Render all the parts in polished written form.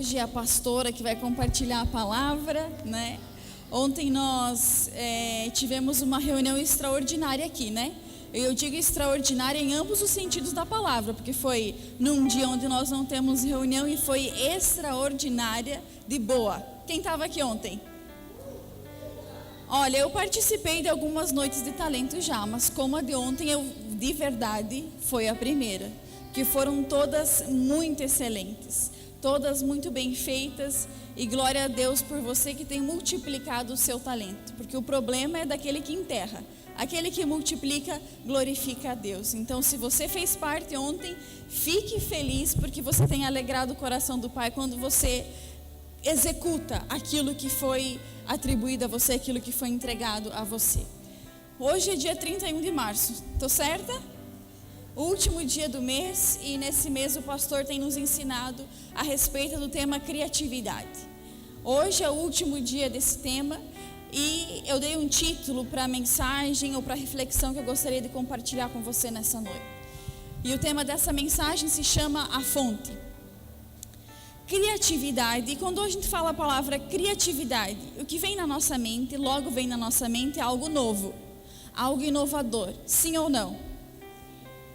hoje é a pastora que vai compartilhar a palavra, né? Ontem nós tivemos uma reunião extraordinária aqui, né? Eu digo extraordinária em ambos os sentidos da palavra, porque foi num dia onde nós não temos reunião e foi extraordinária de boa. Quem estava aqui ontem? Olha, eu participei de algumas noites de talento já, mas como a de ontem, de verdade, foi a primeira. Que foram todas muito excelentes, todas muito bem feitas, e glória a Deus por você que tem multiplicado o seu talento, porque o problema é daquele que enterra, aquele que multiplica glorifica a Deus. Então, se você fez parte ontem, fique feliz, porque você tem alegrado o coração do Pai quando você executa aquilo que foi atribuído a você, aquilo que foi entregado a você. Hoje é dia 31 de março, estou certa? O último dia do mês, e nesse mês o pastor tem nos ensinado a respeito do tema criatividade. Hoje é o último dia desse tema e eu dei um título para a mensagem ou para a reflexão que eu gostaria de compartilhar com você nessa noite. E o tema dessa mensagem se chama A Fonte. Criatividade, e quando a gente fala a palavra criatividade, o que vem na nossa mente, logo vem na nossa mente algo novo, algo inovador, sim ou não?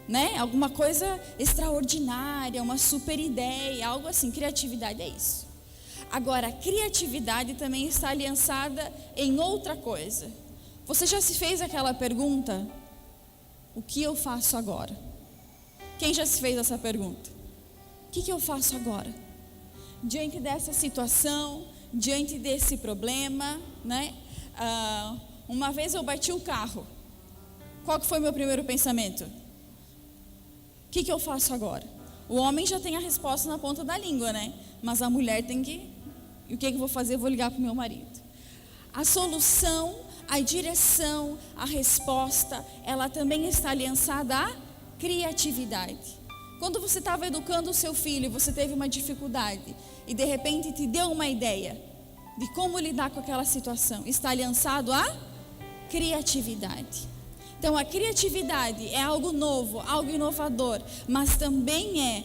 Né? Alguma coisa extraordinária, uma super ideia, algo assim. Criatividade é isso. Agora, criatividade também está aliançada em outra coisa. Você já se fez aquela pergunta: o que eu faço agora? Quem já se fez essa pergunta? O que eu faço agora? Diante dessa situação, diante desse problema, né? Uma vez eu bati o carro. Qual que foi o meu primeiro pensamento? O que eu faço agora? O homem já tem a resposta na ponta da língua, né? Mas a mulher tem que... E o que eu vou fazer? Eu vou ligar para o meu marido. A solução, a direção, a resposta, ela também está aliançada à criatividade. Quando você estava educando o seu filho, você teve uma dificuldade e de repente te deu uma ideia de como lidar com aquela situação, está aliançado à criatividade. Então, a criatividade é algo novo, algo inovador, mas também é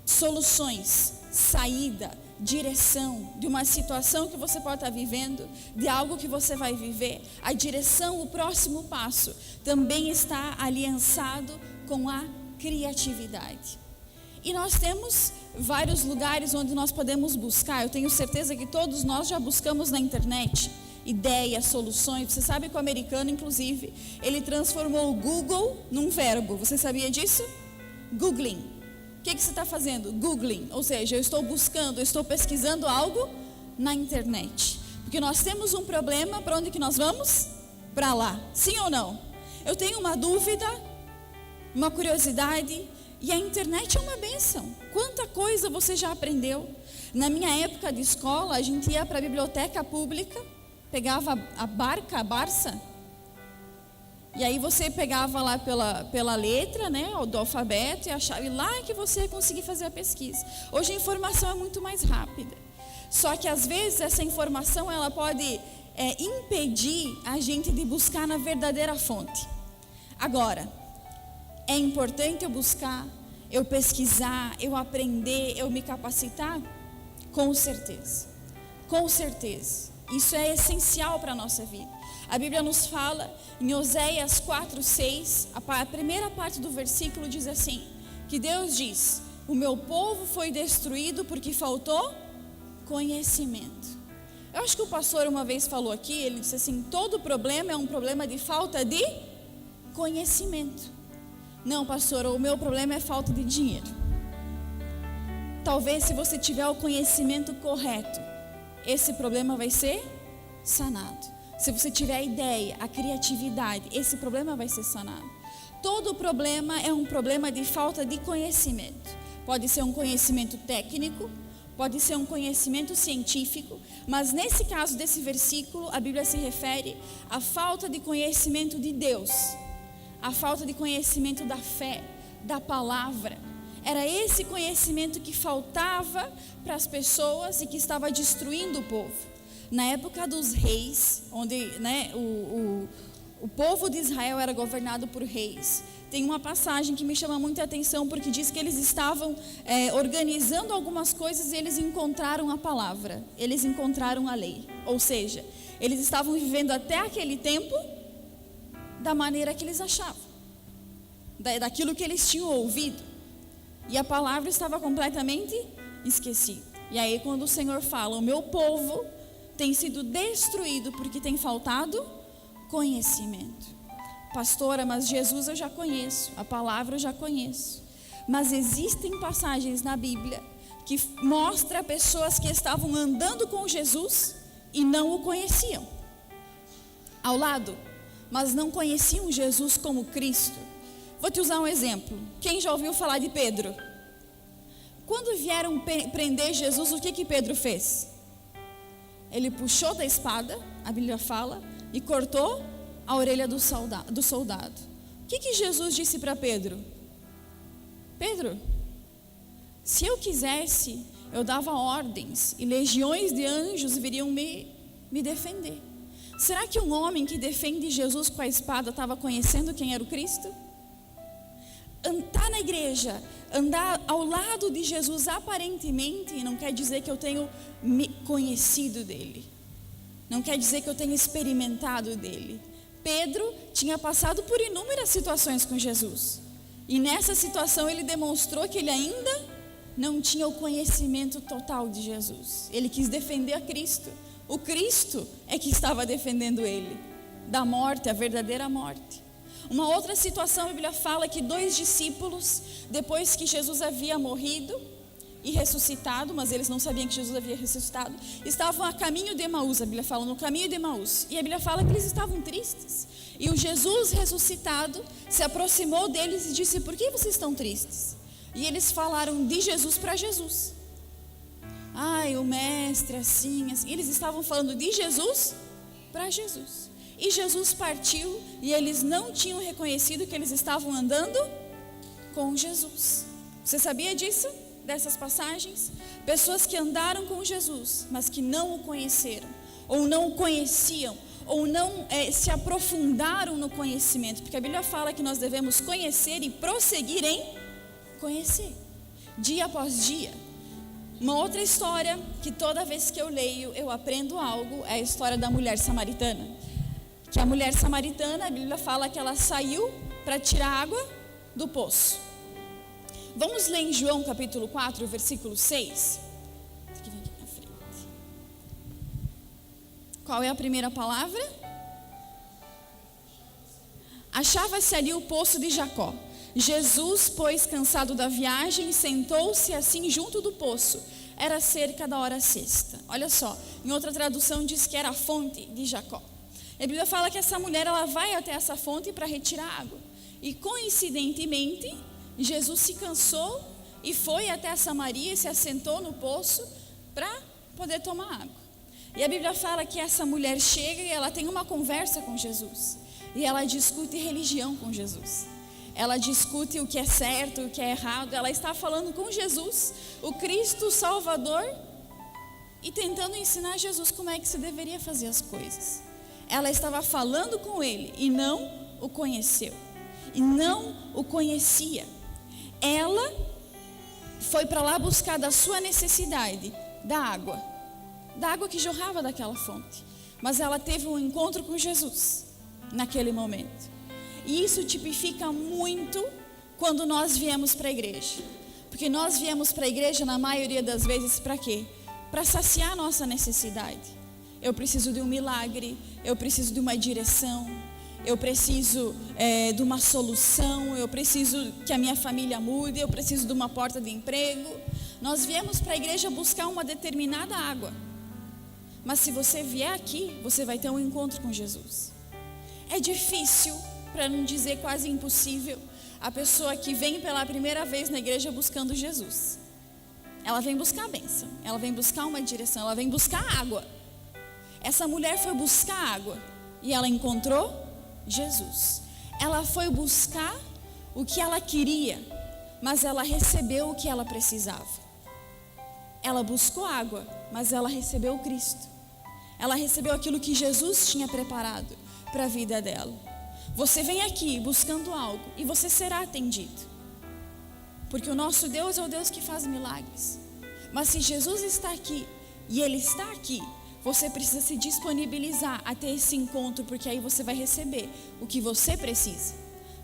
soluções, saída, direção de uma situação que você pode estar vivendo, de algo que você vai viver. A direção, o próximo passo, também está aliançado com a criatividade. E nós temos vários lugares onde nós podemos buscar. Eu tenho certeza que todos nós já buscamos na internet ideias, soluções. Você sabe que o americano, inclusive, ele transformou o Google num verbo. Você sabia disso? Googling. O que você está fazendo? Googling. Ou seja, eu estou buscando, eu estou pesquisando algo na internet. Porque nós temos um problema, para onde que nós vamos? Para lá. Sim ou não? Eu tenho uma dúvida, uma curiosidade, e a internet é uma bênção. Quanta coisa você já aprendeu? Na minha época de escola, a gente ia para a biblioteca pública, pegava a Barça, e aí você pegava lá pela letra, né, do alfabeto, e achava, e lá que você ia conseguir fazer a pesquisa. Hoje a informação é muito mais rápida, só que às vezes essa informação ela pode impedir a gente de buscar na verdadeira fonte. Agora, é importante eu buscar, eu pesquisar, eu aprender, eu me capacitar? Com certeza, com certeza. Isso é essencial para a nossa vida. A Bíblia nos fala em Oséias 4:6, a primeira parte do versículo diz assim, que Deus diz: o meu povo foi destruído porque faltou conhecimento. Eu acho que o pastor uma vez falou aqui, ele disse assim, todo problema é um problema de falta de conhecimento. Não, pastor, o meu problema é falta de dinheiro. Talvez se você tiver o conhecimento correto, esse problema vai ser sanado. Se você tiver a ideia, a criatividade, esse problema vai ser sanado. Todo problema é um problema de falta de conhecimento. Pode ser um conhecimento técnico, pode ser um conhecimento científico, mas nesse caso desse versículo, a Bíblia se refere à falta de conhecimento de Deus, à falta de conhecimento da fé, da palavra. Era esse conhecimento que faltava para as pessoas e que estava destruindo o povo. Na época dos reis, onde o povo de Israel era governado por reis, tem uma passagem que me chama muita atenção, porque diz que eles estavam organizando algumas coisas e eles encontraram a palavra, eles encontraram a lei. Ou seja, eles estavam vivendo até aquele tempo da maneira que eles achavam, daquilo que eles tinham ouvido, e a palavra estava completamente esquecida. E aí quando o Senhor fala, o meu povo tem sido destruído porque tem faltado conhecimento. Pastora, mas Jesus eu já conheço, a palavra eu já conheço. Mas existem passagens na Bíblia que mostram pessoas que estavam andando com Jesus e não o conheciam ao lado, mas não conheciam Jesus como Cristo. Vou te usar um exemplo. Quem já ouviu falar de Pedro? Quando vieram prender Jesus, o que Pedro fez? Ele puxou da espada, a Bíblia fala, e cortou a orelha do soldado. O que Jesus disse para Pedro? Pedro, se eu quisesse, eu dava ordens e legiões de anjos viriam me defender. Será que um homem que defende Jesus com a espada estava conhecendo quem era o Cristo? Andar na igreja, andar ao lado de Jesus aparentemente, não quer dizer que eu tenho me conhecido dele. Não quer dizer que eu tenho experimentado dele. Pedro tinha passado por inúmeras situações com Jesus. E nessa situação ele demonstrou que ele ainda não tinha o conhecimento total de Jesus. Ele quis defender a Cristo. O Cristo é que estava defendendo ele da morte, a verdadeira morte. Uma outra situação, a Bíblia fala que 2 discípulos, depois que Jesus havia morrido e ressuscitado, mas eles não sabiam que Jesus havia ressuscitado, estavam a caminho de Emaús. A Bíblia fala no caminho de Emaús, e a Bíblia fala que eles estavam tristes, e o Jesus ressuscitado se aproximou deles e disse: por que vocês estão tristes? E eles falaram de Jesus para Jesus. Ai, o mestre assim, assim. Eles estavam falando de Jesus para Jesus. E Jesus partiu e eles não tinham reconhecido que eles estavam andando com Jesus. Você sabia disso? Dessas passagens? Pessoas que andaram com Jesus, mas que não o conheceram, ou não o conheciam, ou não se aprofundaram no conhecimento. Porque a Bíblia fala que nós devemos conhecer e prosseguir em conhecer, dia após dia. Uma outra história que toda vez que eu leio eu aprendo algo é a história da mulher samaritana. Que a mulher samaritana, a Bíblia fala que ela saiu para tirar água do poço. Vamos ler em João capítulo 4, versículo 6. Aqui na frente. Qual é a primeira palavra? Achava-se ali o poço de Jacó. Jesus, pois, cansado da viagem, sentou-se assim junto do poço. Era cerca da hora sexta. Olha só, em outra tradução diz que era a fonte de Jacó. A Bíblia fala que essa mulher, ela vai até essa fonte para retirar água. E coincidentemente, Jesus se cansou e foi até Samaria e se assentou no poço para poder tomar água. E a Bíblia fala que essa mulher chega e ela tem uma conversa com Jesus. E ela discute religião com Jesus. Ela discute o que é certo, o que é errado. Ela está falando com Jesus, o Cristo o Salvador, e tentando ensinar Jesus como é que se deveria fazer as coisas. Ela estava falando com ele e não o conheceu, e não o conhecia. Ela foi para lá buscar da sua necessidade, da água que jorrava daquela fonte. Mas ela teve um encontro com Jesus naquele momento. E isso tipifica muito quando nós viemos para a igreja. Porque nós viemos para a igreja na maioria das vezes para quê? Para saciar a nossa necessidade. Eu preciso de um milagre, eu preciso de uma direção, eu preciso de uma solução, eu preciso que a minha família mude, eu preciso de uma porta de emprego. Nós viemos para a igreja buscar uma determinada água. Mas se você vier aqui, você vai ter um encontro com Jesus. É difícil, para não dizer quase impossível, a pessoa que vem pela primeira vez na igreja buscando Jesus. Ela vem buscar a bênção, ela vem buscar uma direção, ela vem buscar água. Essa mulher foi buscar água e ela encontrou Jesus. Ela foi buscar o que ela queria, mas ela recebeu o que ela precisava. Ela buscou água, mas ela recebeu Cristo. Ela recebeu aquilo que Jesus tinha preparado para a vida dela. Você vem aqui buscando algo e você será atendido. Porque o nosso Deus é o Deus que faz milagres. Mas se Jesus está aqui e Ele está aqui, você precisa se disponibilizar a ter esse encontro, porque aí você vai receber o que você precisa.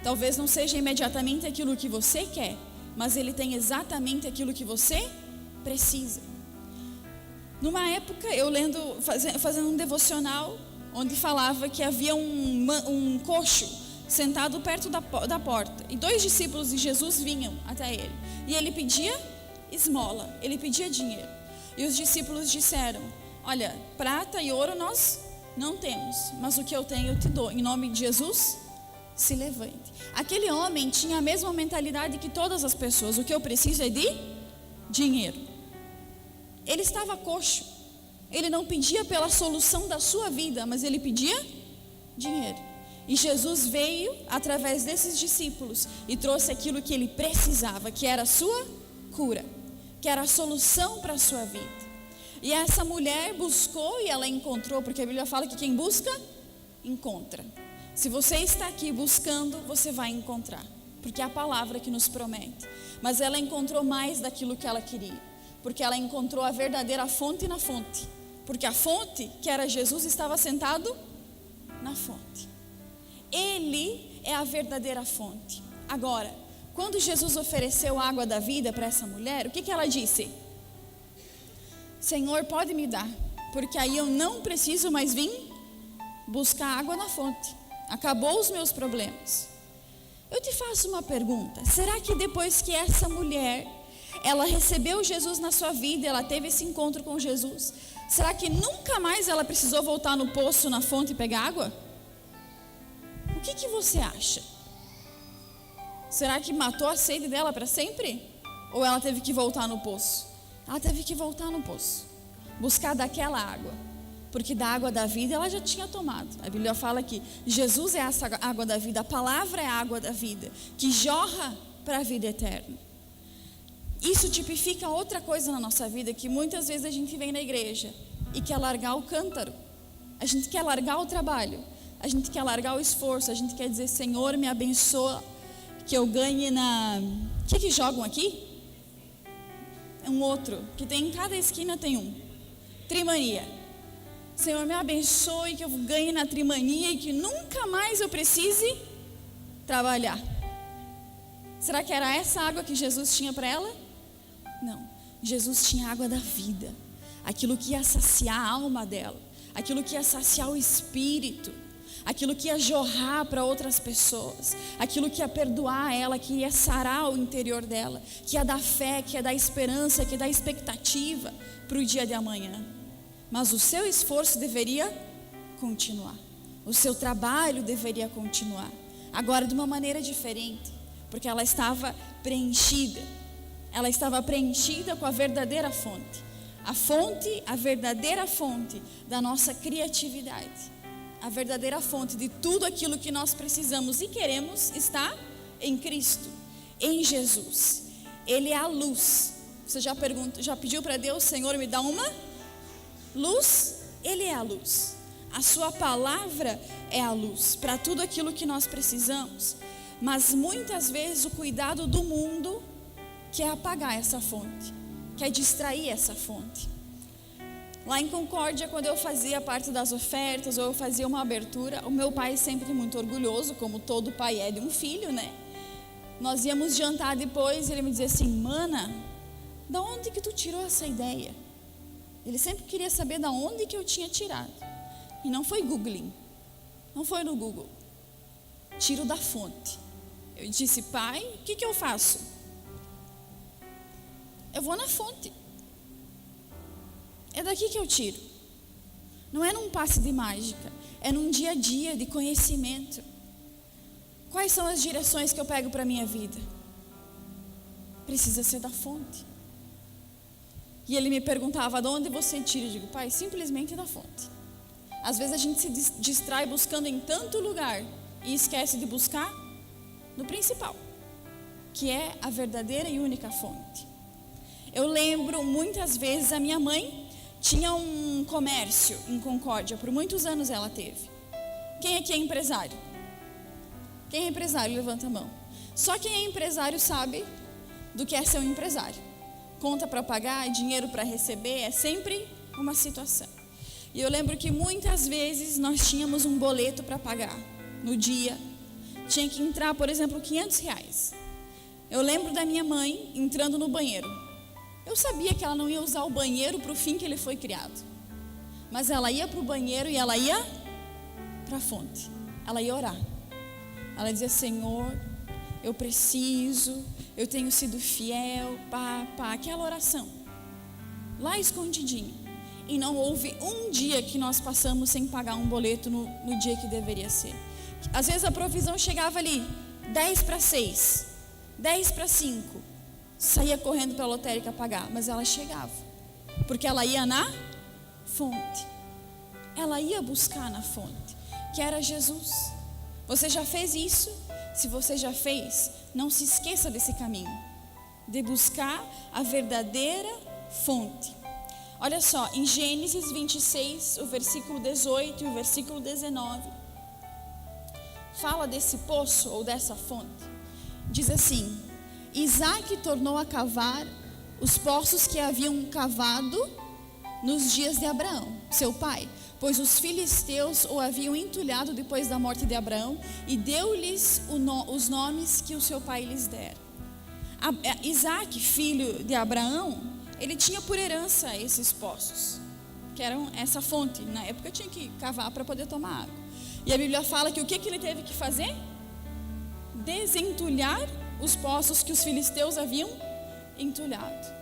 Talvez não seja imediatamente aquilo que você quer, mas Ele tem exatamente aquilo que você precisa. Numa época, eu fazendo um devocional, onde falava que havia um coxo sentado perto da porta, e 2 discípulos de Jesus vinham até ele, e ele pedia esmola, ele pedia dinheiro, e os discípulos disseram: olha, prata e ouro nós não temos, mas o que eu tenho eu te dou, em nome de Jesus, se levante. Aquele homem tinha a mesma mentalidade que todas as pessoas: o que eu preciso é de dinheiro. Ele estava coxo, ele não pedia pela solução da sua vida, mas ele pedia dinheiro. E Jesus veio através desses discípulos e trouxe aquilo que ele precisava, que era a sua cura, que era a solução para a sua vida. E essa mulher buscou e ela encontrou, porque a Bíblia fala que quem busca, encontra. Se você está aqui buscando, você vai encontrar, porque é a palavra que nos promete. Mas ela encontrou mais daquilo que ela queria, porque ela encontrou a verdadeira fonte na fonte, porque a fonte, que era Jesus, estava sentado na fonte. Ele é a verdadeira fonte. Agora, quando Jesus ofereceu a água da vida para essa mulher, o que ela disse? Senhor, pode me dar, porque aí eu não preciso mais vir buscar água na fonte. Acabou os meus problemas. Eu te faço uma pergunta: será que depois que essa mulher, ela recebeu Jesus na sua vida, ela teve esse encontro com Jesus, será que nunca mais ela precisou voltar no poço, na fonte e pegar água? O que você acha? Será que matou a sede dela para sempre? Ou ela teve que voltar no poço? Ela teve que voltar no poço, buscar daquela água, porque da água da vida ela já tinha tomado. A Bíblia fala que Jesus é essa água da vida, a palavra é a água da vida, que jorra para a vida eterna. Isso tipifica outra coisa na nossa vida, que muitas vezes a gente vem na igreja e quer largar o cântaro, a gente quer largar o trabalho, a gente quer largar o esforço, a gente quer dizer: Senhor, me abençoa, que eu ganhe na... O que jogam aqui? É um outro, que tem em cada esquina tem um. Trimania. Senhor, me abençoe, que eu ganhe na trimania e que nunca mais eu precise trabalhar. Será que era essa água que Jesus tinha para ela? Não. Jesus tinha a água da vida, aquilo que ia saciar a alma dela, aquilo que ia saciar o espírito, aquilo que ia jorrar para outras pessoas, aquilo que ia perdoar ela, que ia sarar o interior dela, que ia dar fé, que ia dar esperança, que ia dar expectativa para o dia de amanhã. Mas o seu esforço deveria continuar, o seu trabalho deveria continuar, agora de uma maneira diferente, porque ela estava preenchida com a verdadeira fonte, a verdadeira fonte da nossa criatividade. A verdadeira fonte de tudo aquilo que nós precisamos e queremos está em Cristo, em Jesus. Ele é a luz. Você já pediu para Deus: Senhor, me dá uma luz? Ele é a luz. A sua palavra é a luz para tudo aquilo que nós precisamos. Mas muitas vezes o cuidado do mundo quer apagar essa fonte, quer distrair essa fonte. Lá em Concórdia, quando eu fazia parte das ofertas, ou eu fazia uma abertura, o meu pai, sempre muito orgulhoso, como todo pai é de um filho, né? Nós íamos jantar depois e ele me dizia assim: mana, da onde que tu tirou essa ideia? Ele sempre queria saber da onde que eu tinha tirado. E não foi googling, não foi no Google. Tiro da fonte. Eu disse: pai, o que eu faço? Eu vou na fonte. É daqui que eu tiro. Não é num passe de mágica, é num dia a dia de conhecimento. Quais são as direções que eu pego para a minha vida? Precisa ser da fonte. E ele me perguntava: de onde você tira? Eu digo: pai, simplesmente da fonte. Às vezes a gente se distrai buscando em tanto lugar e esquece de buscar no principal, que é a verdadeira e única fonte. Eu lembro muitas vezes, a minha mãe tinha um comércio em Concórdia, por muitos anos ela teve. Quem aqui é empresário? Quem é empresário, levanta a mão. Só quem é empresário sabe do que é ser um empresário. Conta para pagar, dinheiro para receber, é sempre uma situação. E eu lembro que muitas vezes nós tínhamos um boleto para pagar no dia. Tinha que entrar, por exemplo, R$500. Eu lembro da minha mãe entrando no banheiro. Eu sabia que ela não ia usar o banheiro para o fim que ele foi criado. Mas ela ia para o banheiro e ela ia para a fonte. Ela ia orar. Ela dizia: Senhor, eu preciso, eu tenho sido fiel, aquela oração. Lá escondidinho. E não houve um dia que nós passamos sem pagar um boleto no dia que deveria ser. Às vezes a provisão chegava ali, 10:06, 10:05. Saía correndo para a lotérica pagar, mas ela chegava. Porque ela ia na fonte. Ela ia buscar na fonte, que era Jesus. Você já fez isso? Se você já fez, não se esqueça desse caminho, de buscar a verdadeira fonte. Olha só, em Gênesis 26, o versículo 18 e o versículo 19, fala desse poço ou dessa fonte. Diz assim: Isaac tornou a cavar os poços que haviam cavado nos dias de Abraão, seu pai, pois os filisteus o haviam entulhado depois da morte de Abraão, e deu-lhes os nomes que o seu pai lhes dera. Isaac, filho de Abraão, ele tinha por herança esses poços, que eram essa fonte. Na época tinha que cavar para poder tomar água. E a Bíblia fala que o que ele teve que fazer? Desentulhar os poços que os filisteus haviam entulhado.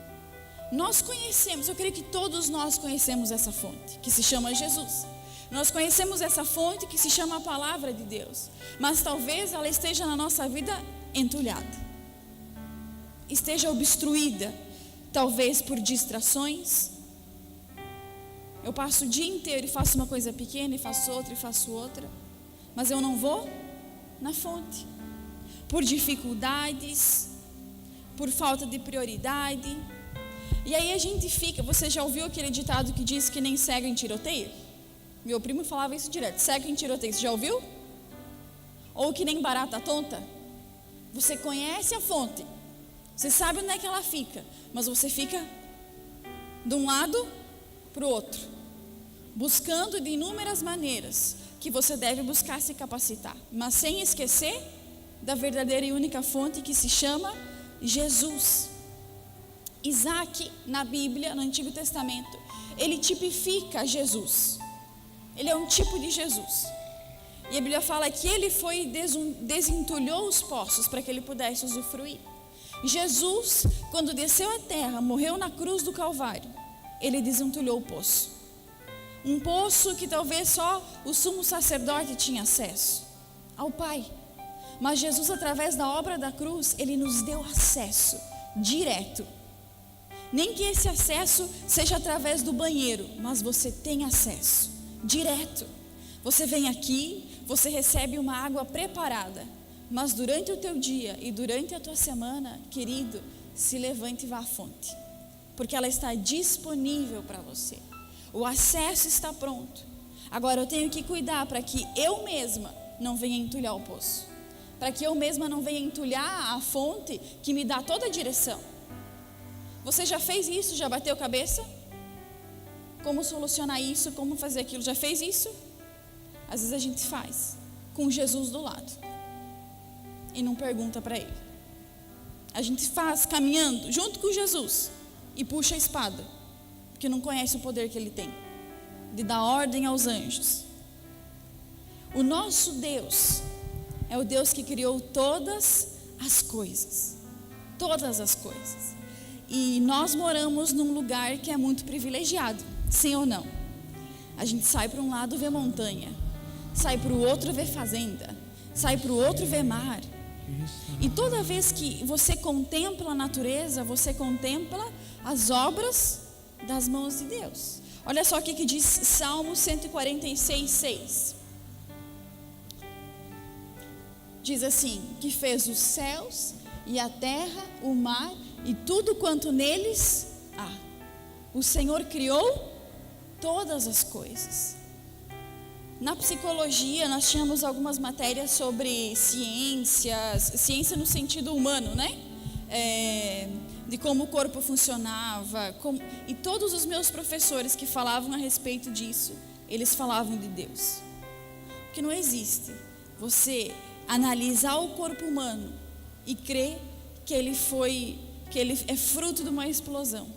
Nós conhecemos, eu creio que todos nós conhecemos essa fonte, que se chama Jesus. Nós conhecemos essa fonte que se chama a palavra de Deus. Mas talvez ela esteja na nossa vida entulhada, esteja obstruída, talvez por distrações. Eu passo o dia inteiro e faço uma coisa pequena, e faço outra, mas eu não vou na fonte, por dificuldades, por falta de prioridade. E aí a gente fica. Você já ouviu aquele ditado que diz que nem cego em tiroteio? Meu primo falava isso direto: cego em tiroteio. Você já ouviu? Ou que nem barata tonta. Você conhece a fonte, você sabe onde é que ela fica, mas você fica de um lado para o outro, buscando de inúmeras maneiras que você deve buscar se capacitar, mas sem esquecer da verdadeira e única fonte, que se chama Jesus. Isaac, na Bíblia, no Antigo Testamento, ele tipifica Jesus. Ele é um tipo de Jesus. E a Bíblia fala que ele foi e desentulhou os poços para que ele pudesse usufruir. Jesus, quando desceu à terra, morreu na cruz do Calvário, ele desentulhou o poço. Um poço que talvez só o sumo sacerdote tinha acesso ao Pai. Mas Jesus, através da obra da cruz, ele nos deu acesso direto. Nem que esse acesso seja através do banheiro, mas você tem acesso direto. Você vem aqui, você recebe uma água preparada, mas durante o teu dia e durante a tua semana, querido, se levante e vá à fonte, porque ela está disponível para você. O acesso está pronto. Agora eu tenho que cuidar para que eu mesma não venha entulhar o poço, para que eu mesma não venha entulhar a fonte que me dá toda a direção. Você já fez isso? Já bateu cabeça? Como solucionar isso? Como fazer aquilo? Já fez isso? Às vezes a gente faz com Jesus do lado e não pergunta para ele. A gente faz caminhando junto com Jesus e puxa a espada, porque não conhece o poder que ele tem de dar ordem aos anjos. O nosso Deus é o Deus que criou todas as coisas. Todas as coisas. E nós moramos num lugar que é muito privilegiado, sim ou não? A gente sai para um lado ver montanha, sai para o outro ver fazenda, sai para o outro ver mar. E toda vez que você contempla a natureza, você contempla as obras das mãos de Deus. Olha só o que diz Salmo 146:6. Diz assim: que fez os céus e a terra, o mar e tudo quanto neles há. O Senhor criou todas as coisas. Na psicologia, nós tínhamos algumas matérias sobre ciência no sentido humano, né? De como o corpo funcionava. E todos os meus professores que falavam a respeito disso, eles falavam de Deus. Porque não existe você analisar o corpo humano e crer que ele é fruto de uma explosão.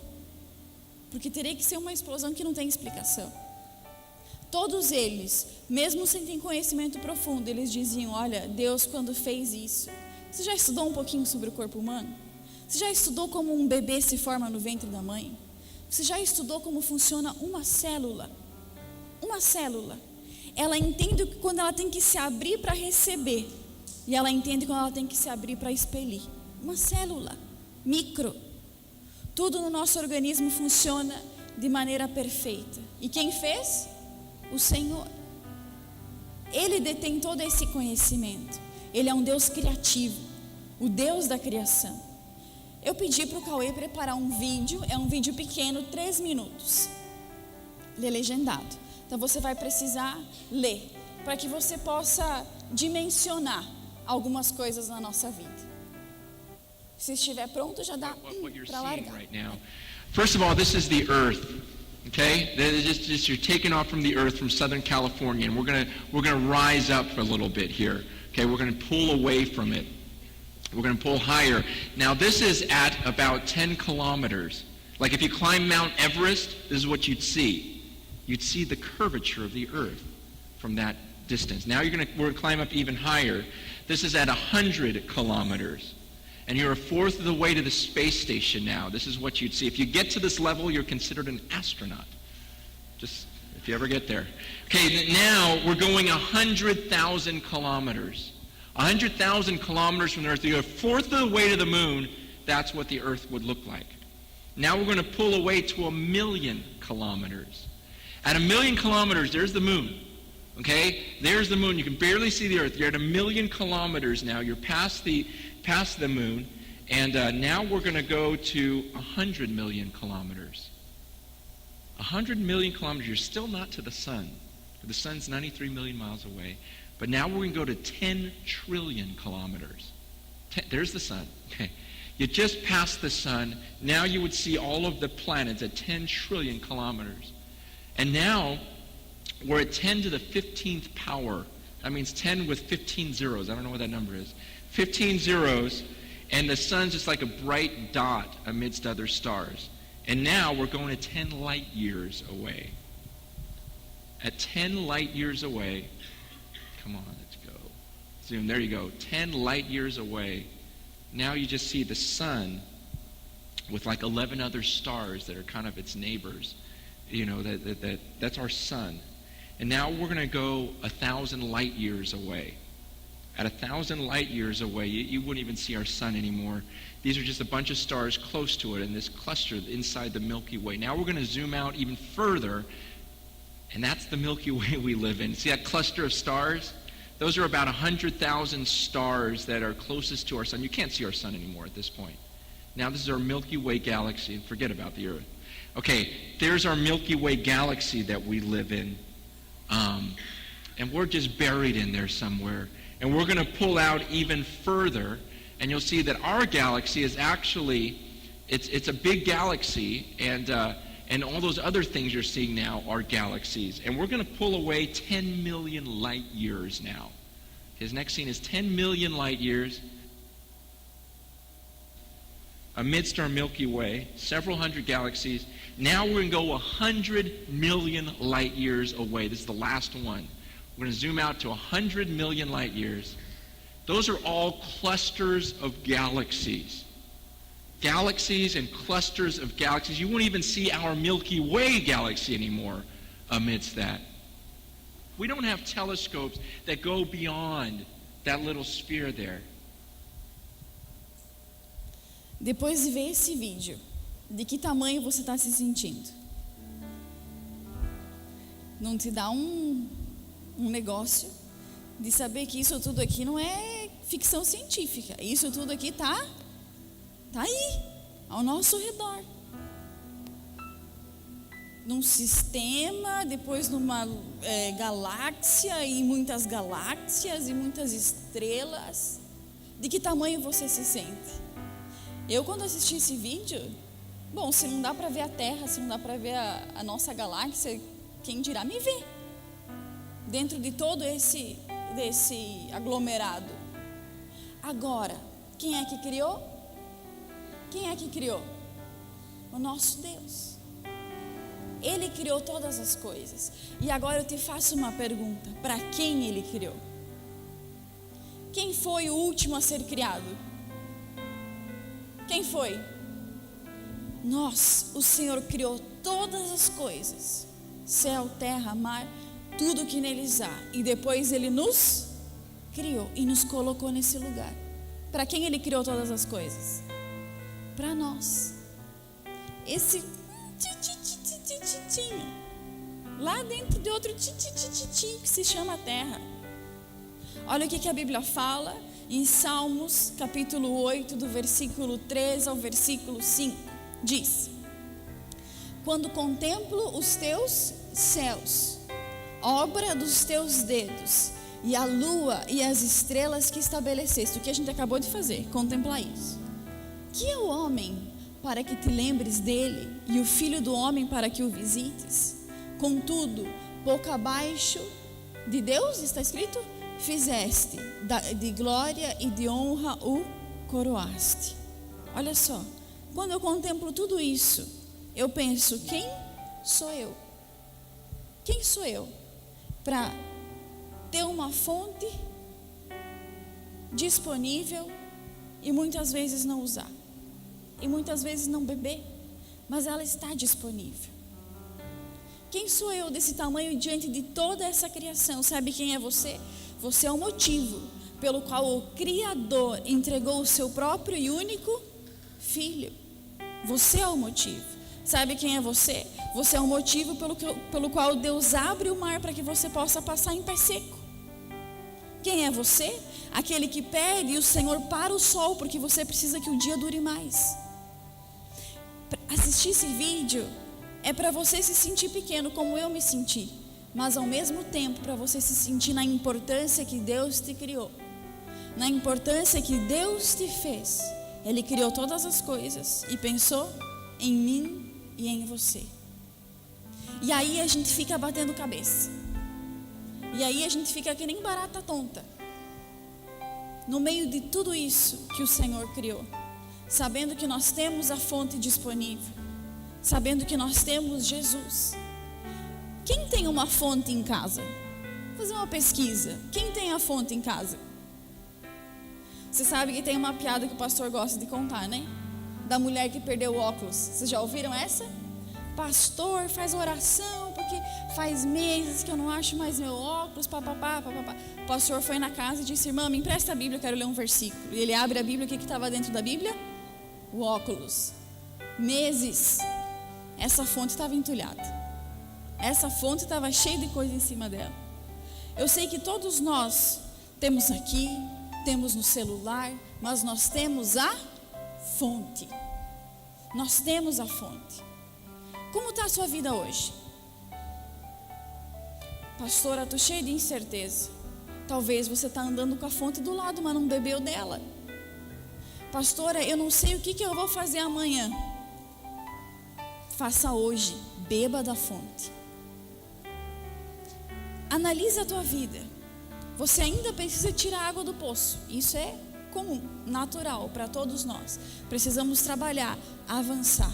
Porque teria que ser uma explosão que não tem explicação. Todos eles, mesmo sem ter conhecimento profundo, eles diziam: olha, Deus quando fez isso, você já estudou um pouquinho sobre o corpo humano? Você já estudou como um bebê se forma no ventre da mãe? Você já estudou como funciona uma célula? Uma célula, ela entende quando ela tem que se abrir para receber, e ela entende quando ela tem que se abrir para expelir. Uma célula, micro. Tudo no nosso organismo funciona de maneira perfeita. E quem fez? O Senhor. Ele detém todo esse conhecimento. Ele é um Deus criativo, o Deus da criação. Eu pedi para o Cauê preparar um vídeo, é um vídeo pequeno, 3 minutos. Ele é legendado. Então você vai precisar ler, para que você possa dimensionar algumas coisas na nossa vida. Se estiver pronto, já dá para largar. Right now. First of all, this is the earth. Okay, you're taking off from the earth from Southern California, and we're gonna rise up a little bit here. Okay, we're gonna pull away from it. We're gonna pull higher. Now this is at about 10 kilometers. Like if you climb Mount Everest, this is what you'd see. You'd see the curvature of the earth from that distance. Now we're gonna climb up even higher. This is at 100 kilometers. And you're a fourth of the way to the space station now. This is what you'd see. If you get to this level, you're considered an astronaut. Just if you ever get there. Okay, now we're going 100,000 kilometers. 100,000 kilometers from the Earth. You're a fourth of the way to the moon. That's what the Earth would look like. Now we're going to pull away to 1,000,000 kilometers. At 1,000,000 kilometers, there's the moon. Okay, there's the moon. You can barely see the Earth. You're at 1,000,000 kilometers now. You're past the moon, and now we're going to go to 100 million kilometers. 100 million kilometers. You're still not to the sun. The sun's 93 million miles away. But now we're going to go to 10 trillion kilometers. There's the sun. Okay, you just passed the sun. Now you would see all of the planets at 10 trillion kilometers. And now we're at 10 to the 15th power. That means 10 with 15 zeros. I don't know what that number is. 15 zeros, and the sun's just like a bright dot amidst other stars. And now we're going to 10 light years away. At 10 light years away, come on, let's go. Zoom, there you go. 10 light years away. Now you just see the sun with like 11 other stars that are kind of its neighbors. You know, that's our sun. And now we're going to go 1,000 light years away. At 1,000 light years away, you wouldn't even see our sun anymore. These are just a bunch of stars close to it in this cluster inside the Milky Way. Now we're going to zoom out even further, and that's the Milky Way we live in. See that cluster of stars? Those are about 100,000 stars that are closest to our sun. You can't see our sun anymore at this point. Now this is our Milky Way galaxy, and forget about the Earth. Okay, there's our Milky Way galaxy that we live in. And we're just buried in there somewhere. And we're going to pull out even further, and you'll see that our galaxy is actually, it's a big galaxy, and all those other things you're seeing now are galaxies. And we're going to pull away 10 million light years now. His next scene is 10 million light years amidst our Milky Way, several hundred galaxies. Now we're going to go 100 million light years away. This is the last one. We're going to zoom out to 100 million light years. Those are all clusters of galaxies. Galaxies and clusters of galaxies. You won't even see our Milky Way galaxy anymore amidst that. We don't have telescopes that go beyond that little sphere there. Depois de ver esse vídeo, de que tamanho você está se sentindo? Não te dá um negócio de saber que isso tudo aqui não é ficção científica. Isso tudo aqui tá aí, ao nosso redor. num sistema, depois numa galáxia e muitas galáxias e muitas estrelas. De que tamanho você se sente? Eu, quando assisti esse vídeo, bom, se não dá para ver a Terra, se não dá para ver a nossa galáxia, quem dirá me ver dentro de todo desse aglomerado. Agora, quem é que criou? Quem é que criou? O nosso Deus. Ele criou todas as coisas. E agora eu te faço uma pergunta: para quem Ele criou? Quem foi o último a ser criado? Quem foi? Nós. O Senhor criou todas as coisas, céu, terra, mar, tudo que neles há. E depois Ele nos criou e nos colocou nesse lugar. Para quem Ele criou todas as coisas? Para nós. Esse tititinho lá dentro de outro tititinho que se chama terra. Olha o que a Bíblia fala em Salmos capítulo 8, do versículo 3 ao versículo 5. Diz: quando contemplo os teus céus, obra dos teus dedos, e a lua e as estrelas que estabeleceste. O que a gente acabou de fazer, contemplar isso. Que é o homem para que te lembres dele, e o filho do homem para que o visites? Contudo, pouco abaixo de Deus, está escrito, fizeste, de glória e de honra o coroaste. Olha só, quando eu contemplo tudo isso, eu penso: quem sou eu? Quem sou eu para ter uma fonte disponível e muitas vezes não usar? E muitas vezes não beber, mas ela está disponível. Quem sou eu desse tamanho diante de toda essa criação? Sabe quem é você? Você é o motivo pelo qual o Criador entregou o seu próprio e único Filho. Você é o motivo. Sabe quem é você? Você é o motivo pelo qual Deus abre o mar para que você possa passar em pé seco. Quem é você? Aquele que pede o Senhor para o sol, porque você precisa que o dia dure mais. Assistir esse vídeo é para você se sentir pequeno, como eu me senti, mas ao mesmo tempo para você se sentir na importância que Deus te criou, na importância que Deus te fez. Ele criou todas as coisas e pensou em mim e em você. E aí a gente fica batendo cabeça, e aí a gente fica que nem barata tonta no meio de tudo isso que o Senhor criou, sabendo que nós temos a fonte disponível, sabendo que nós temos Jesus. Quem tem uma fonte em casa? Vou fazer uma pesquisa. Quem tem a fonte em casa? Você sabe que tem uma piada que o pastor gosta de contar, né? Da mulher que perdeu o óculos. Vocês já ouviram essa? Pastor, faz oração, porque faz meses que eu não acho mais meu óculos, papapá, papapá. O pastor foi na casa e disse: irmã, me empresta a Bíblia, eu quero ler um versículo. E ele abre a Bíblia, o que estava dentro da Bíblia? O óculos. Meses. Essa fonte estava entulhada. Essa fonte estava cheia de coisa em cima dela. Eu sei que todos nós temos aqui, temos no celular, mas nós temos a fonte. Nós temos a fonte. Como está a sua vida hoje? Pastora, estou cheia de incerteza. Talvez você está andando com a fonte do lado, mas não bebeu dela. Pastora, eu não sei o que eu vou fazer amanhã. Faça hoje, beba da fonte. Analise a tua vida. Você ainda precisa tirar água do poço. Isso é comum, natural para todos nós. Precisamos trabalhar, avançar.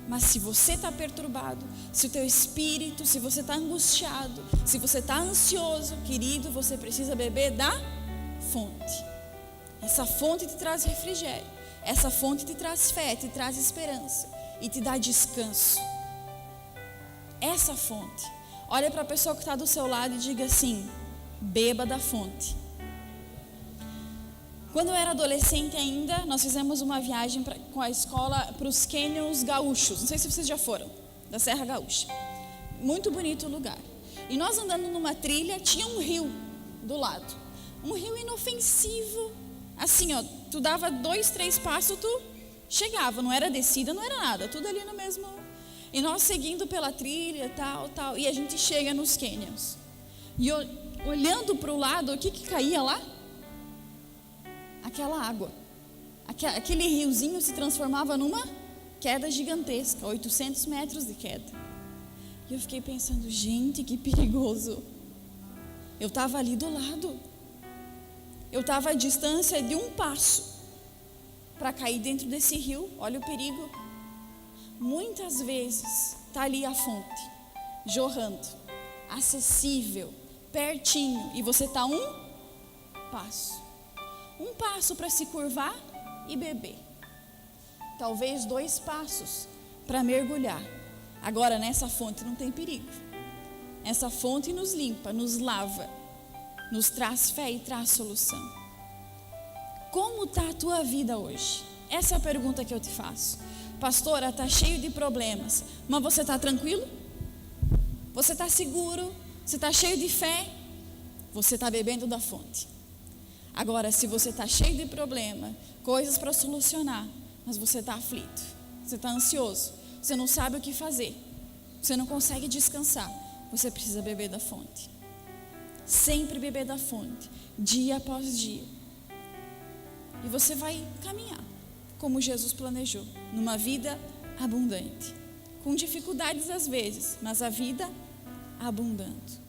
Mas se você está perturbado, se o teu espírito, se você está angustiado, se você está ansioso, querido, você precisa beber da fonte. Essa fonte te traz refrigério. Essa fonte te traz fé, te traz esperança e te dá descanso. Essa fonte. Olha para a pessoa que está do seu lado e diga assim: beba da fonte. Quando eu era adolescente ainda, nós fizemos uma viagem com a escola para os Canyons Gaúchos. Não sei se vocês já foram, da Serra Gaúcha. Muito bonito o lugar. E nós andando numa trilha, tinha um rio do lado. Um rio inofensivo. Assim, ó, tu dava 2, 3 passos, tu chegava. Não era descida, não era nada. Tudo ali no mesmo. E nós seguindo pela trilha, tal, e a gente chega nos canyons. E olhando para o lado, o que caía lá? Aquela água. Aquele riozinho se transformava numa queda gigantesca, 800 metros de queda. E eu fiquei pensando, gente, que perigoso. Eu estava ali do lado. Eu estava à distância de um passo para cair dentro desse rio. Olha o perigo. Muitas vezes está ali a fonte, jorrando, acessível, pertinho, e você está um passo para se curvar e beber, talvez 2 passos para mergulhar. Agora nessa fonte não tem perigo. Essa fonte nos limpa, nos lava, nos traz fé e traz solução. Como está a tua vida hoje? Essa é a pergunta que eu te faço. Pastora, está cheio de problemas, mas você está tranquilo? Você está seguro? Você está cheio de fé? Você está bebendo da fonte. Agora, se você está cheio de problema, coisas para solucionar, mas você está aflito, você está ansioso, você não sabe o que fazer, você não consegue descansar, você precisa beber da fonte. Sempre beber da fonte, dia após dia. E você vai caminhar como Jesus planejou, numa vida abundante, com dificuldades às vezes, mas a vida abundante.